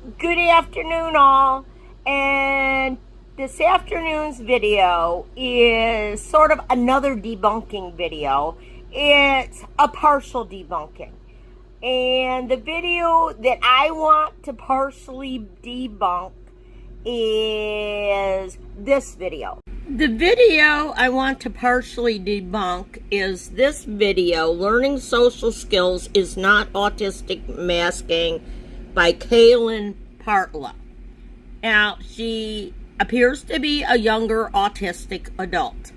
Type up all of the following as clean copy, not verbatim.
Good afternoon, all. And this afternoon's video is sort of another debunking video. It's a partial debunking. And the video that I want to partially debunk is this video. The video I want to partially debunk is this video, Learning Social Skills is Not Autistic Masking, by Partlow. Now, she appears to be a younger autistic adult.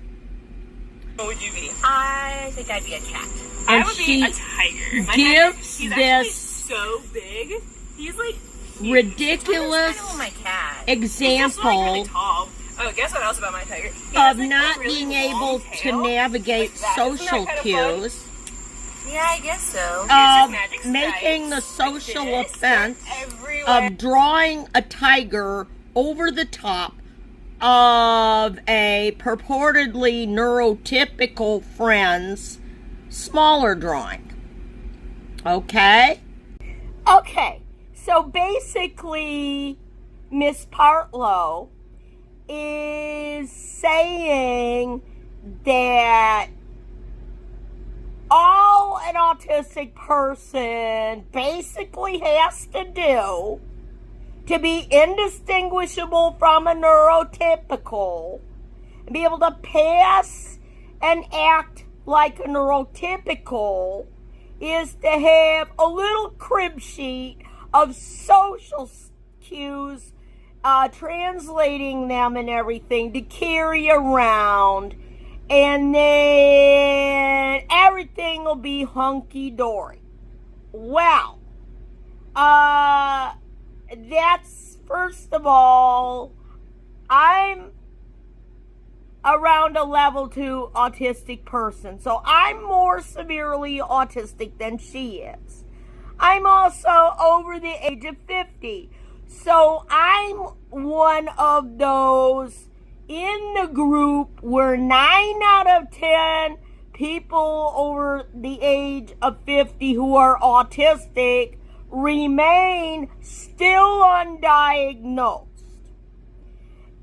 What would you be? I think I'd be a cat. I would be a tiger. My Gives he's this so big. He's like ridiculous My cat. example really tall. Oh, guess what else about my tiger? of not being able to navigate social cues. Yeah, I guess so. Of making the social offense of drawing a tiger over the top of a purportedly neurotypical friend's smaller drawing. Okay? Okay, so basically, Miss Partlow is saying that all an autistic person basically has to do to be indistinguishable from a neurotypical and be able to pass and act like a neurotypical is to have a little crib sheet of social cues, translating them and everything to carry around, and then everything will be hunky-dory. Well, that's, first of all, I'm around a level 2 autistic person, so I'm more severely autistic than she is. I'm also over the age of 50, so I'm one of those in the group where 9 out of 10 people over the age of 50 who are autistic remain still undiagnosed.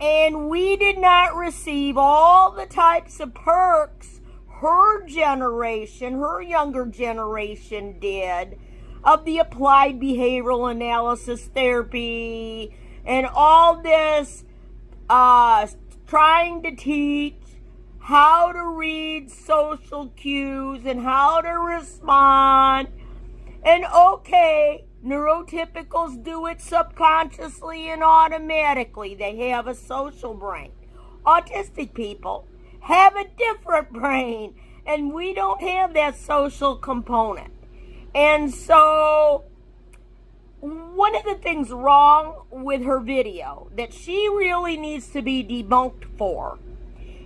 And we did not receive all the types of perks her generation, her younger generation did, of the applied behavioral analysis therapy and all this trying to teach how to read social cues and how to respond. And okay, neurotypicals do it subconsciously and automatically. They have a social brain. Autistic people have a different brain, and we don't have that social component. And so one of the things wrong with her video that she really needs to be debunked for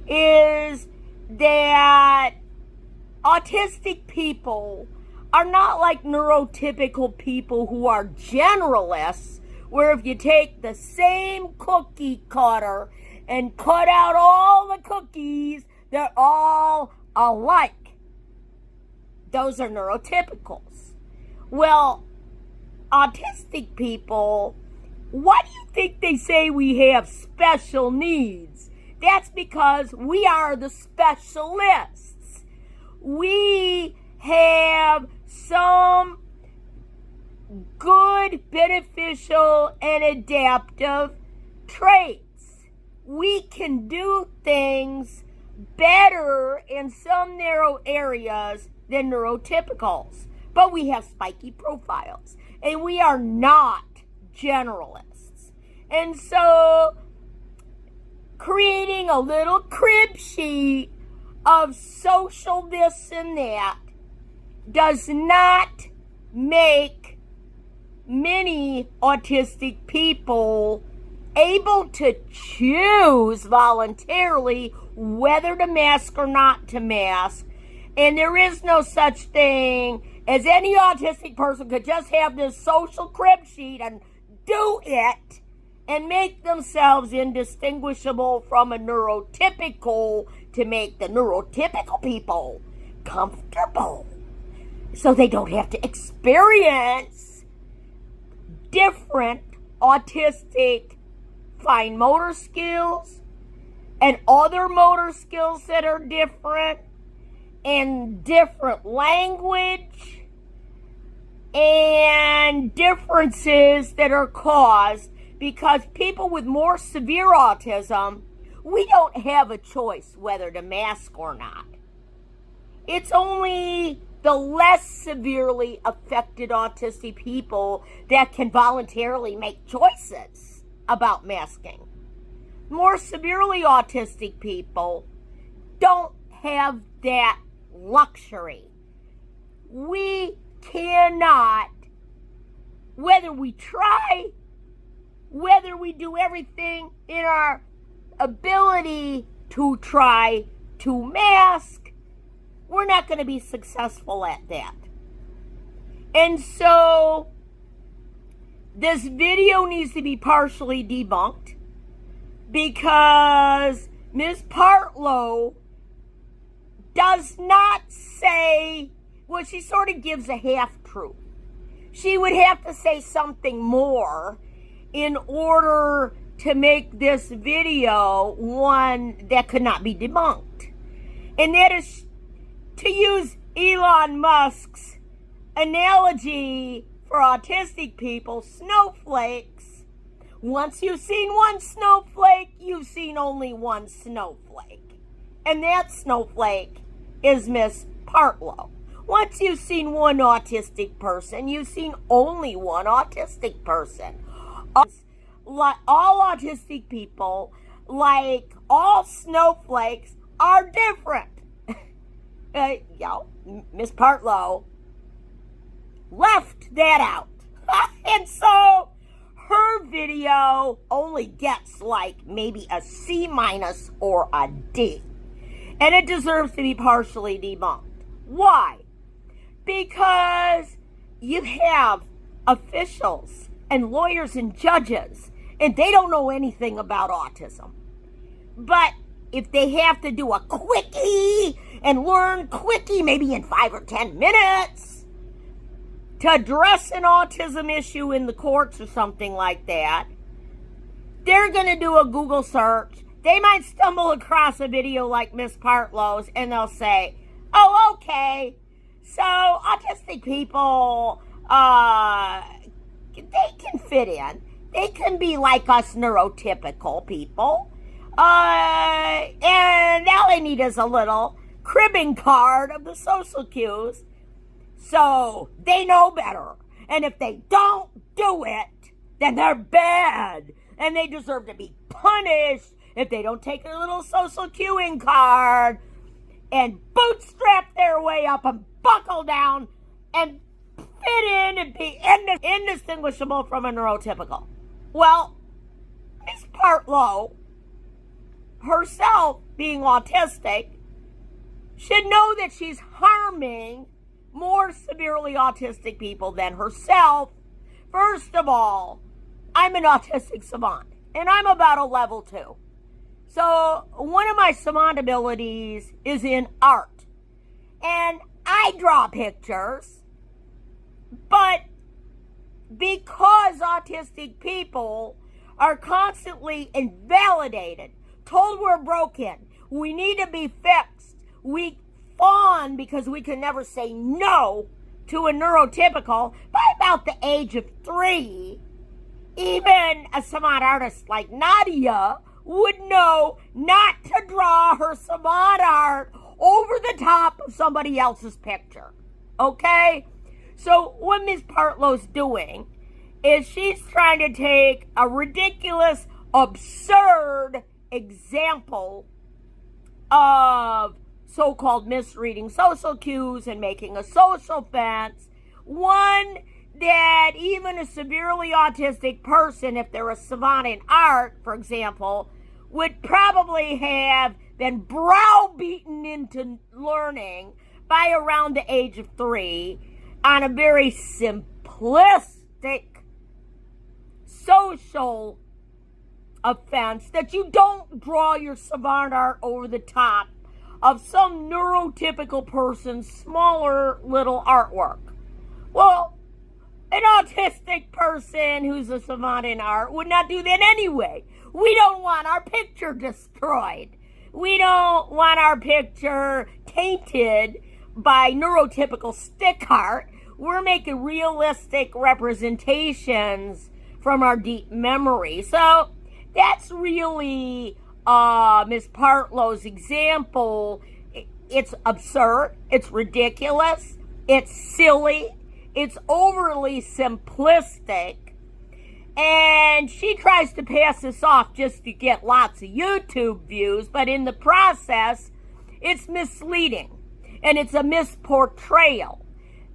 is that autistic people are not like neurotypical people who are generalists, where if you take the same cookie cutter and cut out all the cookies, they're all alike. Those are neurotypicals. Well, autistic people, why do you think they say we have special needs? That's because we are the specialists. We have some good, beneficial, and adaptive traits. We can do things better in some narrow areas than neurotypicals. But we have spiky profiles, and we are not generalists. And so, creating a little crib sheet of social this and that does not make many autistic people able to choose voluntarily whether to mask or not to mask. And there is no such thing as any autistic person could just have this social crib sheet and do it and make themselves indistinguishable from a neurotypical to make the neurotypical people comfortable so they don't have to experience different autistic fine motor skills and other motor skills that are different, and different language, and differences that are caused because people with more severe autism, we don't have a choice whether to mask or not. It's only the less severely affected autistic people that can voluntarily make choices about masking. More severely autistic people don't have that luxury. We cannot, whether we try, whether we do everything in our ability to try to mask, we're not going to be successful at that. And so this video needs to be partially debunked because Ms. Partlow does not say, well, she sort of gives a half-truth. She would have to say something more in order to make this video one that could not be debunked. And that is to use Elon Musk's analogy for autistic people, snowflakes. Once you've seen one snowflake, you've seen only one snowflake. And that snowflake is Miss Partlow. Once you've seen one autistic person, you've seen only one autistic person. All autistic people, like all snowflakes, are different. Miss Partlow left that out. And so her video only gets like maybe a C- or a D. And it deserves to be partially debunked. Why? Because you have officials and lawyers and judges, and they don't know anything about autism. But if they have to do a quickie and learn quickie, maybe in 5 or 10 minutes, to address an autism issue in the courts or something like that, they're going to do a Google search. They might stumble across a video like Miss Partlow's, and they'll say, oh, okay, so autistic people, they can fit in. They can be like us neurotypical people. And all they need is a little cribbing card of the social cues. So they know better. And if they don't do it, then they're bad. And they deserve to be punished if they don't take their little social cueing card and bootstrap their way up and buckle down and fit in and be indistinguishable from a neurotypical. Well, Miss Partlow, herself being autistic, should know that she's harming more severely autistic people than herself. First of all, I'm an autistic savant, and I'm about a level 2. So one of my savant abilities is in art. And I draw pictures, but because autistic people are constantly invalidated, told we're broken, we need to be fixed, we fawn because we can never say no to a neurotypical. By about the age of 3, even a savant artist like Nadia would know not to draw her savant art over the top of somebody else's picture. Okay? So what Ms. Partlow's doing is she's trying to take a ridiculous, absurd example of so-called misreading social cues and making a social fence, one that even a severely autistic person, if they're a savant in art, for example, would probably have been browbeaten into learning by around the age of 3 on a very simplistic social offense that you don't draw your savant art over the top of some neurotypical person's smaller little artwork. Well, An autistic person who's a savant in art would not do that anyway. We don't want our picture destroyed. We don't want our picture tainted by neurotypical stick art. We're making realistic representations from our deep memory. So that's really Miss Partlow's example. It's absurd. It's ridiculous. It's silly. It's overly simplistic. And she tries to pass this off just to get lots of YouTube views, but in the process, it's misleading. And it's a misportrayal.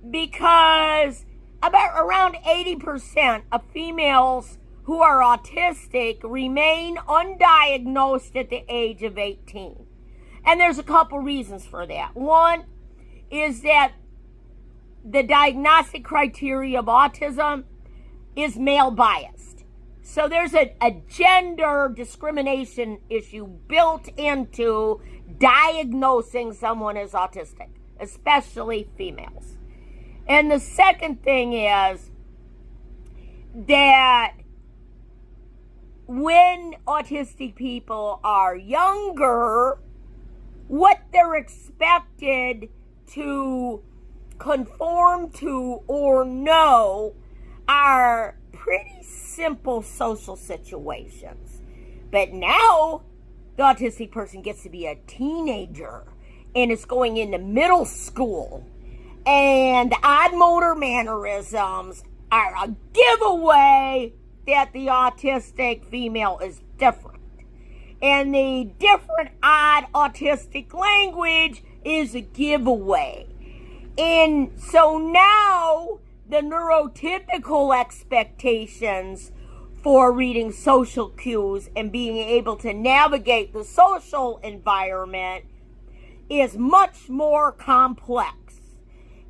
Because around 80% of females who are autistic remain undiagnosed at the age of 18. And there's a couple reasons for that. One is that the diagnostic criteria of autism is male biased. So there's a gender discrimination issue built into diagnosing someone as autistic, especially females. And the second thing is that when autistic people are younger, what they're expected to conform to or know are pretty simple social situations. But now the autistic person gets to be a teenager and is going into middle school, and the odd motor mannerisms are a giveaway that the autistic female is different. And the different odd autistic language is a giveaway. And so now the neurotypical expectations for reading social cues and being able to navigate the social environment is much more complex.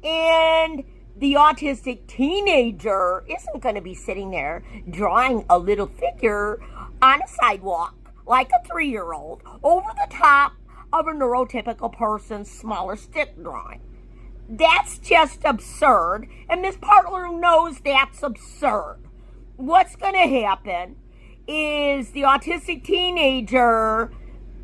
And the autistic teenager isn't going to be sitting there drawing a little figure on a sidewalk like a 3-year-old over the top of a neurotypical person's smaller stick drawing. That's just absurd, and Miss Partlow knows that's absurd. What's going to happen is the autistic teenager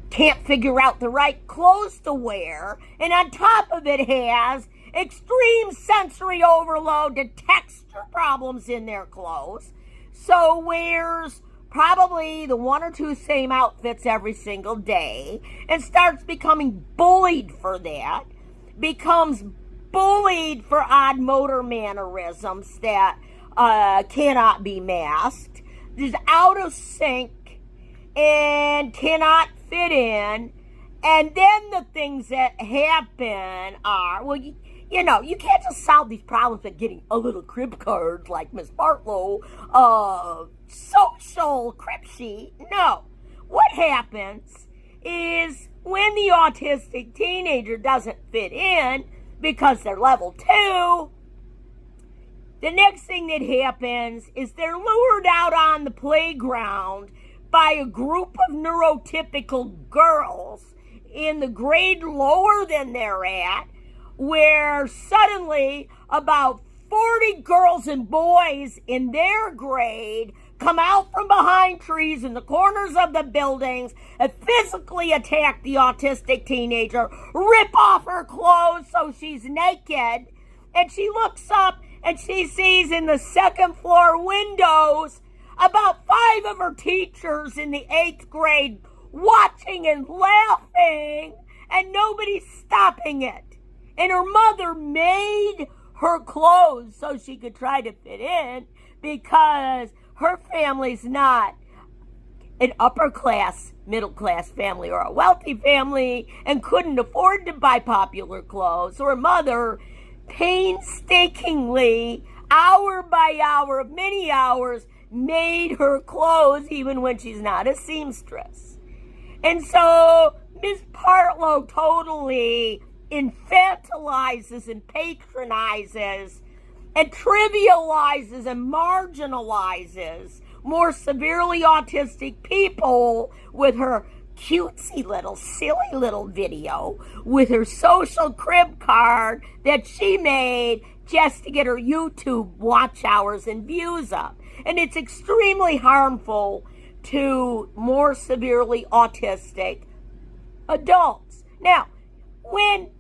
can't figure out the right clothes to wear, and on top of it has extreme sensory overload to texture problems in their clothes, so wears probably the 1 or 2 same outfits every single day, and starts becoming bullied for that, becomes bullied for odd motor mannerisms that cannot be masked, is out of sync, and cannot fit in. And then the things that happen are, well, you know, you can't just solve these problems by getting a little crib card like Miss Partlow, social crib sheet. No. What happens is when the autistic teenager doesn't fit in because they're level 2, the next thing that happens is they're lured out on the playground by a group of neurotypical girls in the grade lower than they're at, where suddenly about 40 girls and boys in their grade come out from behind trees in the corners of the buildings and physically attack the autistic teenager, rip off her clothes so she's naked, and she looks up and she sees in the second floor windows about 5 of her teachers in the 8th grade watching and laughing, and nobody's stopping it. And her mother made her clothes so she could try to fit in because her family's not an upper class, middle class family or a wealthy family and couldn't afford to buy popular clothes. So her mother painstakingly, hour by hour, many hours, made her clothes even when she's not a seamstress. And so Miss Partlow totally infantilizes and patronizes and trivializes and marginalizes more severely autistic people with her cutesy little, silly little video with her social crib card that she made just to get her YouTube watch hours and views up. And it's extremely harmful to more severely autistic adults. Now, when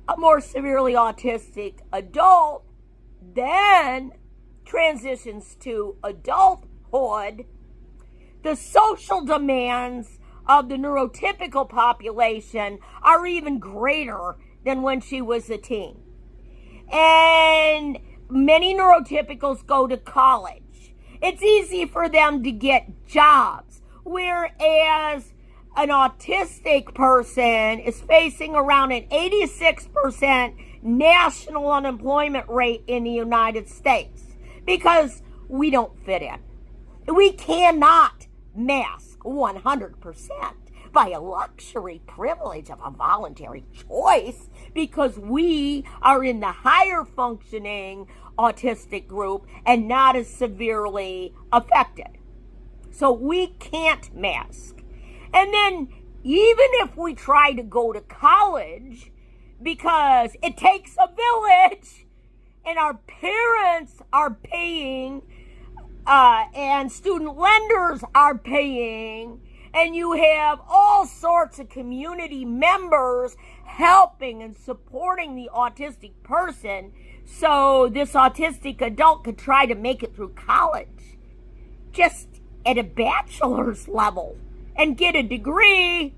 a more severely autistic adult then transitions to adulthood, the social demands of the neurotypical population are even greater than when she was a teen. And many neurotypicals go to college. It's easy for them to get jobs, whereas an autistic person is facing around an 86% national unemployment rate in the United States because we don't fit in. We cannot mask 100% by a luxury privilege of a voluntary choice because we are in the higher functioning autistic group and not as severely affected. So we can't mask. And then even if we try to go to college, because it takes a village and our parents are paying and student lenders are paying, and you have all sorts of community members helping and supporting the autistic person so this autistic adult could try to make it through college just at a bachelor's level and get a degree.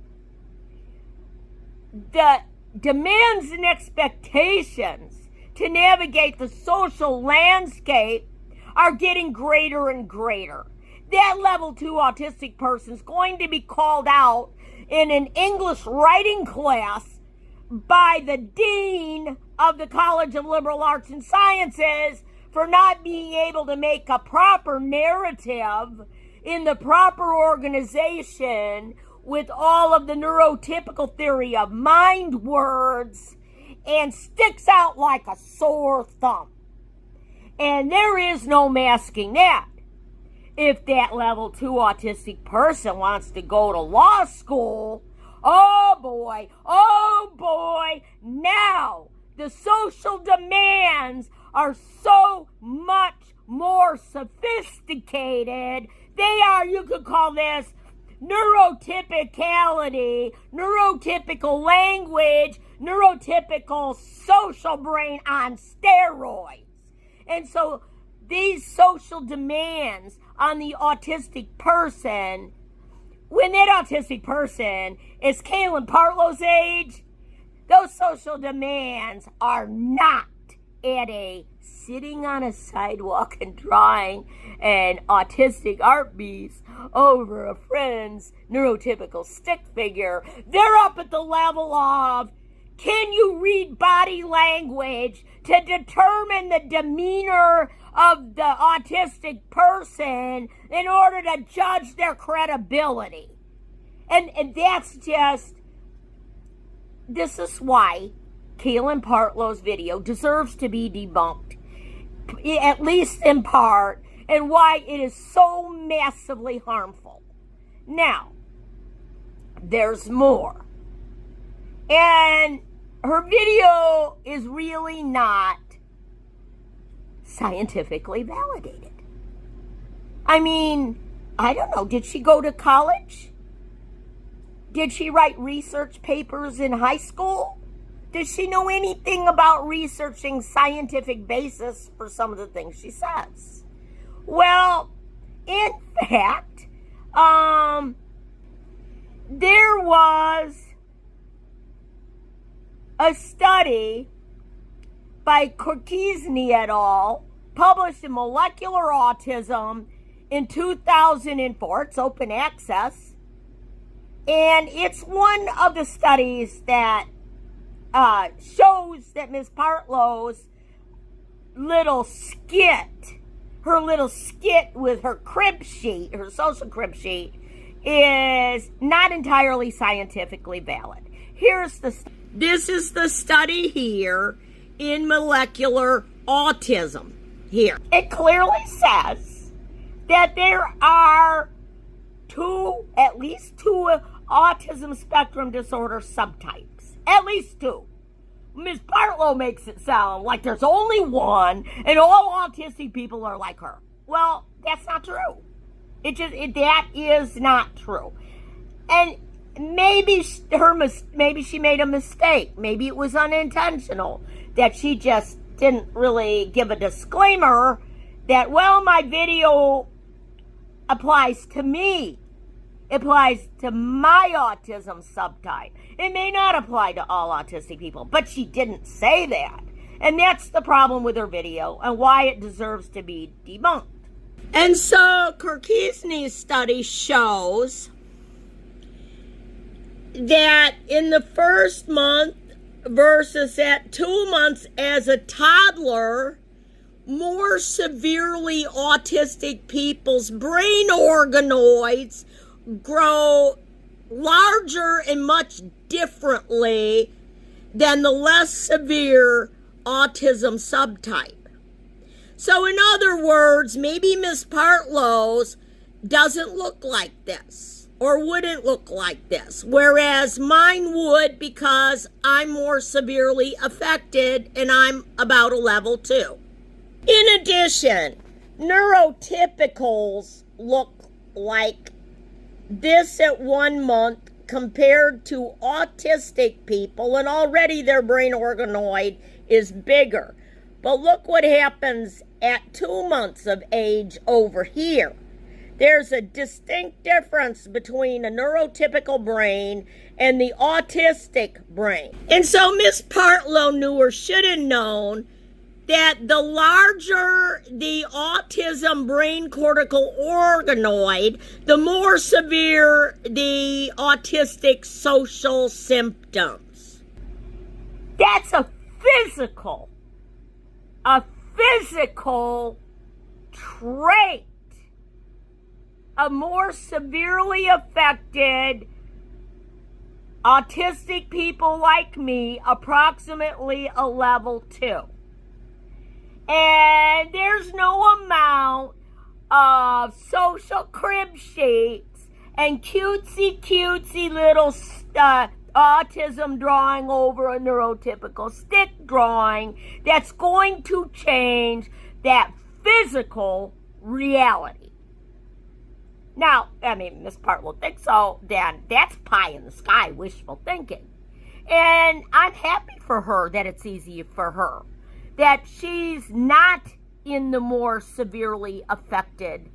The demands and expectations to navigate the social landscape are getting greater and greater. That level 2 autistic person is going to be called out in an English writing class by the dean of the College of Liberal Arts and Sciences for not being able to make a proper narrative in the proper organization with all of the neurotypical theory of mind words, and sticks out like a sore thumb. And there is no masking that. If that level 2 autistic person wants to go to law school, oh boy, now the social demands are so much more sophisticated. They are, you could call this neurotypicality, neurotypical language, neurotypical social brain on steroids. And so these social demands on the autistic person, when that autistic person is Kaylin Partlow's age, those social demands are not at a sitting on a sidewalk and drawing an autistic art piece over a friend's neurotypical stick figure. They're up at the level of, can you read body language to determine the demeanor of the autistic person in order to judge their credibility? And that's just, this is why Kaylin Partlow's video deserves to be debunked, at least in part, and why it is so massively harmful. Now, there's more. And her video is really not scientifically validated. I mean, I don't know, did she go to college? Did she write research papers in high school? Does she know anything about researching scientific basis for some of the things she says? Well, in fact, there was a study by Cutsie et al. Published in Molecular Autism in 2004. It's open access. And it's one of the studies that shows that Ms. Partlow's little skit, her little skit with her crib sheet, her social crib sheet, is not entirely scientifically valid. This is the study here in Molecular Autism here. It clearly says that there are at least two autism spectrum disorder subtypes. At least two. Miss Partlow makes it sound like there's only one and all autistic people are like her. Well, that's not true. That is not true. And maybe she made a mistake. Maybe it was unintentional, that she just didn't really give a disclaimer that, well, my video applies to me. It applies to my autism subtype. It may not apply to all autistic people, but she didn't say that. And that's the problem with her video and why it deserves to be debunked. And so Korkisny's study shows that in the first month versus at 2 months as a toddler, more severely autistic people's brain organoids grow larger and much differently than the less severe autism subtype. So in other words, maybe Miss Partlow's doesn't look like this or wouldn't look like this, whereas mine would because I'm more severely affected and I'm about a level 2. In addition, neurotypicals look like this at 1 month compared to autistic people, and already their brain organoid is bigger. But look what happens at 2 months of age over here. There's a distinct difference between a neurotypical brain and the autistic brain. And so Miss Partlow knew or should have known that the larger the autism brain cortical organoid, the more severe the autistic social symptoms. That's a physical trait. A more severely affected autistic people like me, approximately a level 2. And there's no amount of social crib sheets and cutesy little autism drawing over a neurotypical stick drawing that's going to change that physical reality. Now, I mean, Miss Partlow thinks so, then that's pie in the sky wishful thinking. And I'm happy for her that it's easy for her, that she's not in the more severely affected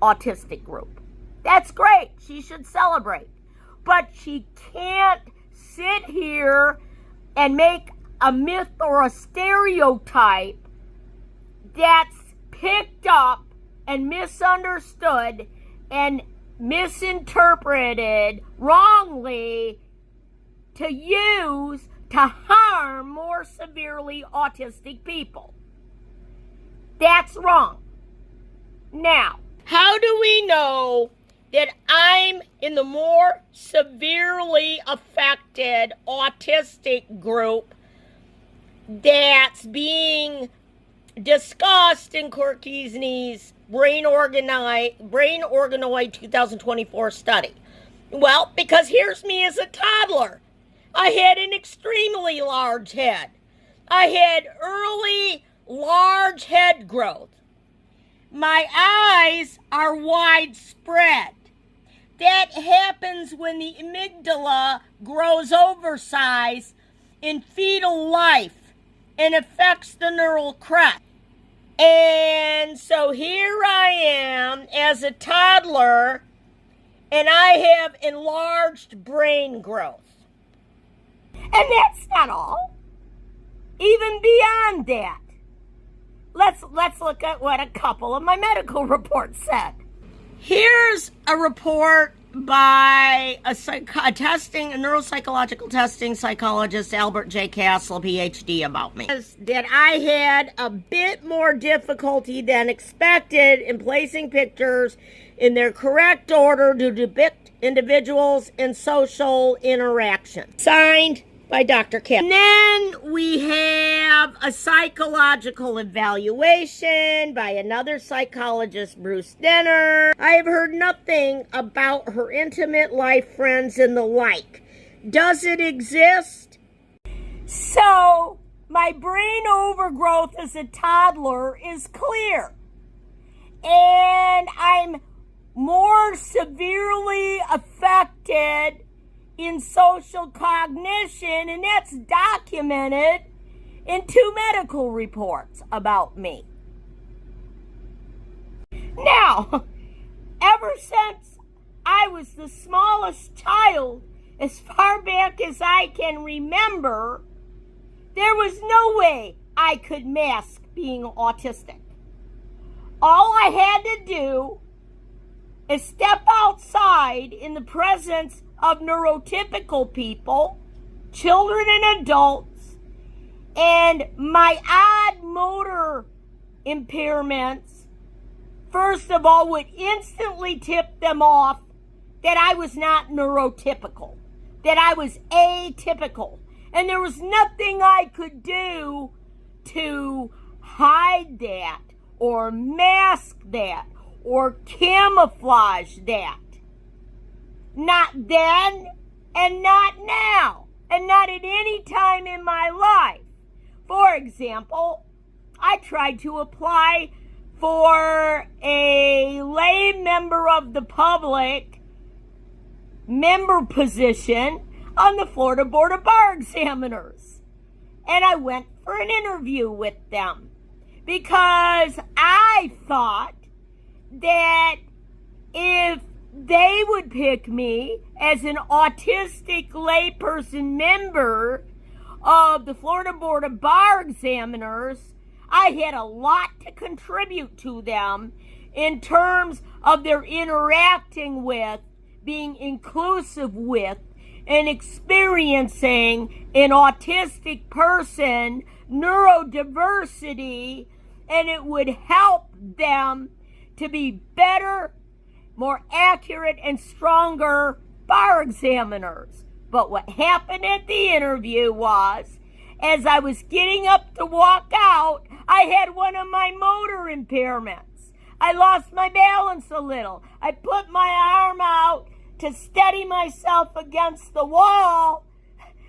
autistic group. That's great. She should celebrate. But she can't sit here and make a myth or a stereotype that's picked up and misunderstood and misinterpreted wrongly to use to harm more severely autistic people. That's wrong. Now, how do we know that I'm in the more severely affected autistic group that's being discussed in Korkisny's Brain Organoid 2024 study? Well, because here's me as a toddler. I had an extremely large head. I had early large head growth. My eyes are widespread. That happens when the amygdala grows oversized in fetal life and affects the neural crest. And so here I am as a toddler, and I have enlarged brain growth. And that's not all. Even beyond that, let's look at what a couple of my medical reports said. Here's a report by a neuropsychological testing psychologist, Albert J. Castle, PhD, about me. That I had a bit more difficulty than expected in placing pictures in their correct order to depict individuals in social interaction. Signed by Dr. Kim. And then we have a psychological evaluation by another psychologist, Bruce Denner. I have heard nothing about her intimate life, friends, and the like. Does it exist? So, my brain overgrowth as a toddler is clear. And I'm more severely affected in social cognition, and that's documented in 2 medical reports about me. Now, ever since I was the smallest child, as far back as I can remember, there was no way I could mask being autistic. All I had to do is step outside in the presence of neurotypical people, children and adults, and my odd motor impairments, first of all, would instantly tip them off that I was not neurotypical, that I was atypical. And there was nothing I could do to hide that or mask that or camouflage that. Not then and not now and not at any time in my life. For example, I tried to apply for a lay member of the public member position on the Florida Board of Bar Examiners. And I went for an interview with them because I thought that if they would pick me as an autistic layperson member of the Florida Board of Bar Examiners, I had a lot to contribute to them in terms of their interacting with, being inclusive with, and experiencing an autistic person neurodiversity, and it would help them to be better, more accurate, and stronger bar examiners. But what happened at the interview was, as I was getting up to walk out, I had one of my motor impairments. I lost my balance a little. I put my arm out to steady myself against the wall,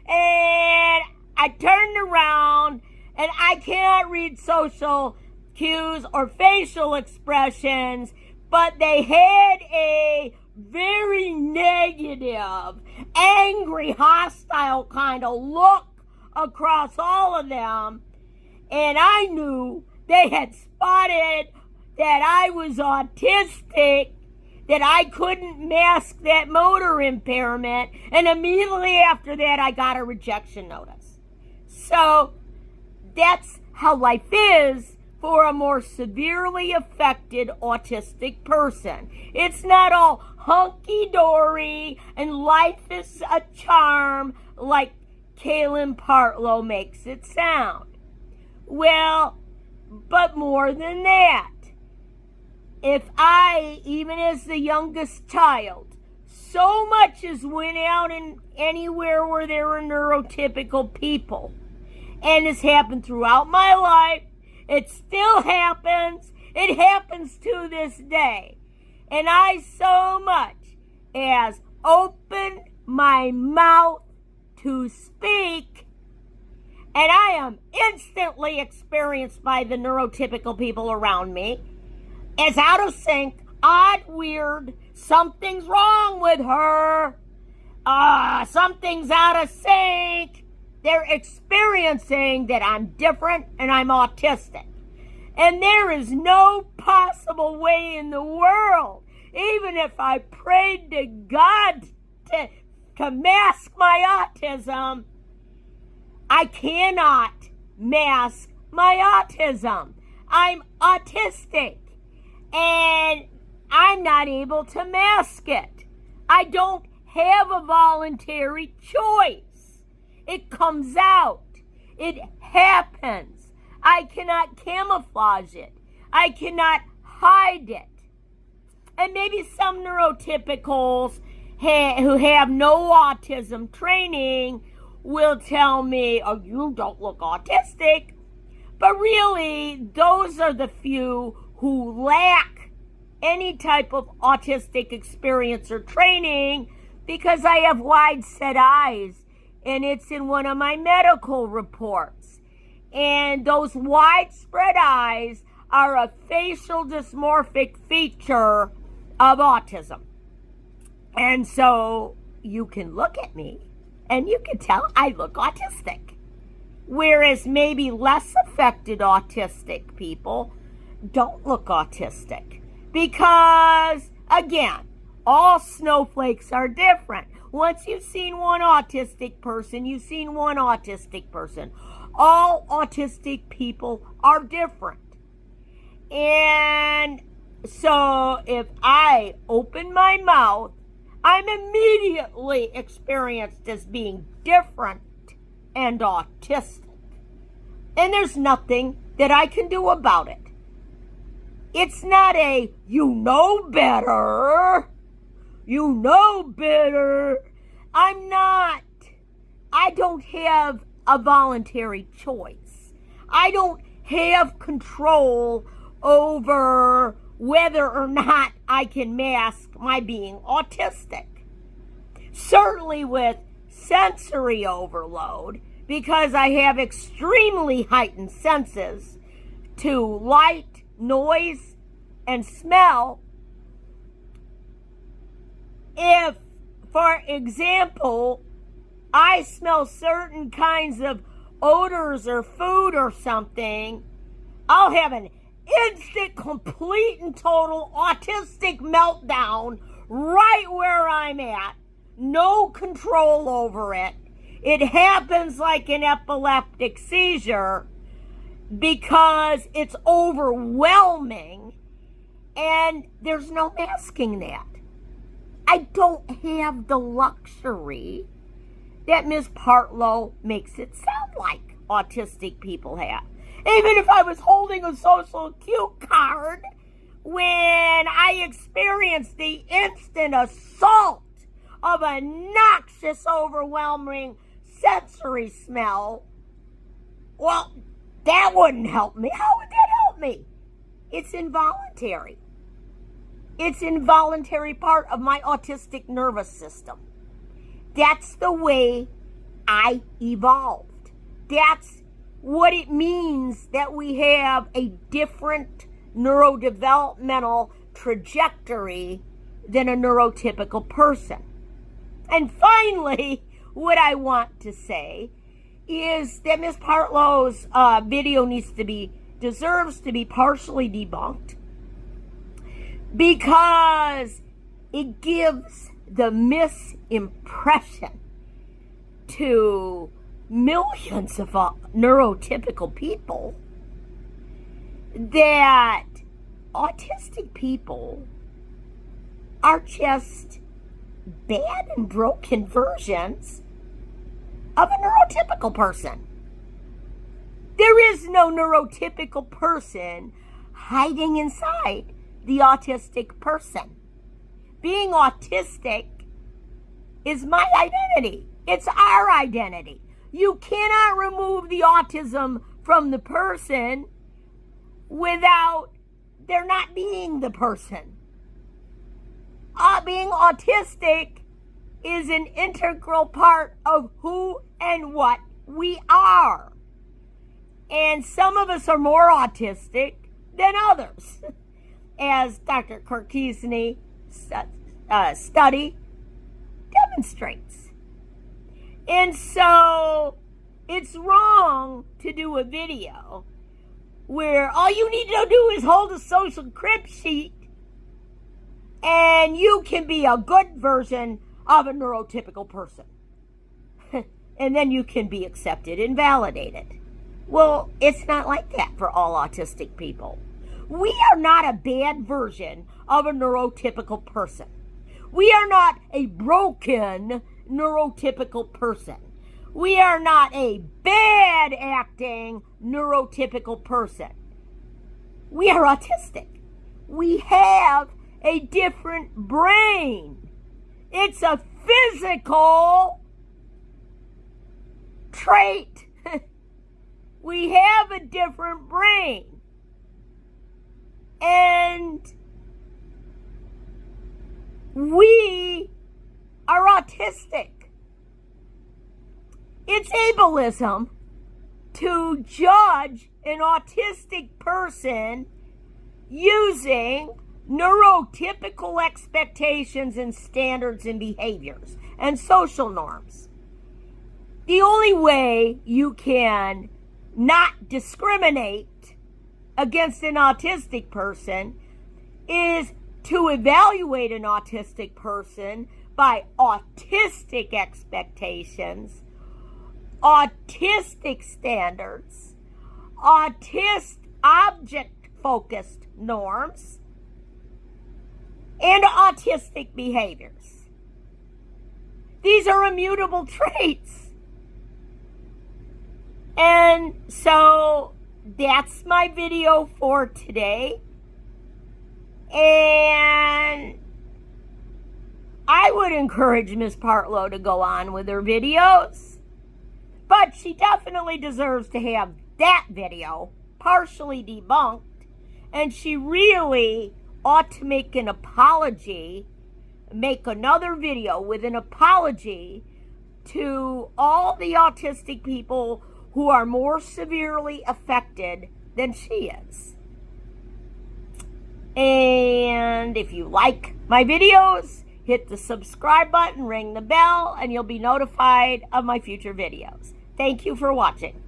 and I turned around, and I can't read social cues or facial expressions, but they had a very negative, angry, hostile kind of look across all of them, and I knew they had spotted that I was autistic, that I couldn't mask that motor impairment, and immediately after that I got a rejection notice. So that's how life is for a more severely affected autistic person. It's not all hunky-dory and life is a charm like Kaylin Partlow makes it sound. Well, but more than that, if I, even as the youngest child, so much as went out in anywhere where there were neurotypical people, and it's happened throughout my life, it still happens, it happens to this day, and I so much as open my mouth to speak, and I am instantly experienced by the neurotypical people around me as out of sync, odd, weird, something's wrong with her, something's out of sync. They're experiencing that I'm different and I'm autistic. And there is no possible way in the world, even if I prayed to God to mask my autism, I cannot mask my autism. I'm autistic. And I'm not able to mask it. I don't have a voluntary choice. It comes out. It happens. I cannot camouflage it. I cannot hide it. And maybe some neurotypicals who have no autism training will tell me, oh, you don't look autistic. But really, those are the few who lack any type of autistic experience or training, because I have wide set eyes and it's in one of my medical reports. And those widespread eyes are a facial dysmorphic feature of autism. And so you can look at me and you can tell I look autistic. Whereas maybe less affected autistic people don't look autistic. Because, again, all snowflakes are different. Once you've seen one autistic person, you've seen one autistic person. All autistic people are different. And so if I open my mouth, I'm immediately experienced as being different and autistic. And there's nothing that I can do about it. It's not a, you know better. You know better. I don't have a voluntary choice. I don't have control over whether or not I can mask my being autistic. Certainly with sensory overload, because I have extremely heightened senses to light, noise, and smell. If, for example, I smell certain kinds of odors or food or something, I'll have an instant, complete, and total autistic meltdown right where I'm at. No control over it. It happens like an epileptic seizure because it's overwhelming and there's no masking that. I don't have the luxury that Ms. Partlow makes it sound like autistic people have. Even if I was holding a social cue card when I experienced the instant assault of a noxious, overwhelming sensory smell, well, that wouldn't help me. How would that help me? It's involuntary. It's an involuntary part of my autistic nervous system. That's the way I evolved. That's what it means that we have a different neurodevelopmental trajectory than a neurotypical person. And finally, what I want to say is that Ms. Partlow's video deserves to be partially debunked because it gives the misimpression to millions of neurotypical people that autistic people are just bad and broken versions of a neurotypical person. There is no neurotypical person hiding inside the autistic person. Being autistic is my identity. It's our identity. You cannot remove the autism from the person without there not being the person. Being autistic is an integral part of who and what we are. And some of us are more autistic than others, as Dr. Korkisny's study demonstrates. And so it's wrong to do a video where all you need to do is hold a social crib sheet and you can be a good version of a neurotypical person. And then you can be accepted and validated. Well, it's not like that for all autistic people. We are not a bad version of a neurotypical person. We are not a broken neurotypical person. We are not a bad acting neurotypical person. We are autistic. We have a different brain. It's a physical trait. We have a different brain. And we are autistic. It's ableism to judge an autistic person using neurotypical expectations and standards and behaviors and social norms. The only way you can not discriminate against an autistic person is to evaluate an autistic person by autistic expectations, autistic standards, object-focused norms, and autistic behaviors. These are immutable traits. And so that's my video for today. And I would encourage Miss Partlow to go on with her videos. But she definitely deserves to have that video partially debunked. And she really ought to make an apology, make another video with an apology to all the autistic people who are more severely affected than she is. And if you like my videos, hit the subscribe button, ring the bell, and you'll be notified of my future videos. Thank you for watching.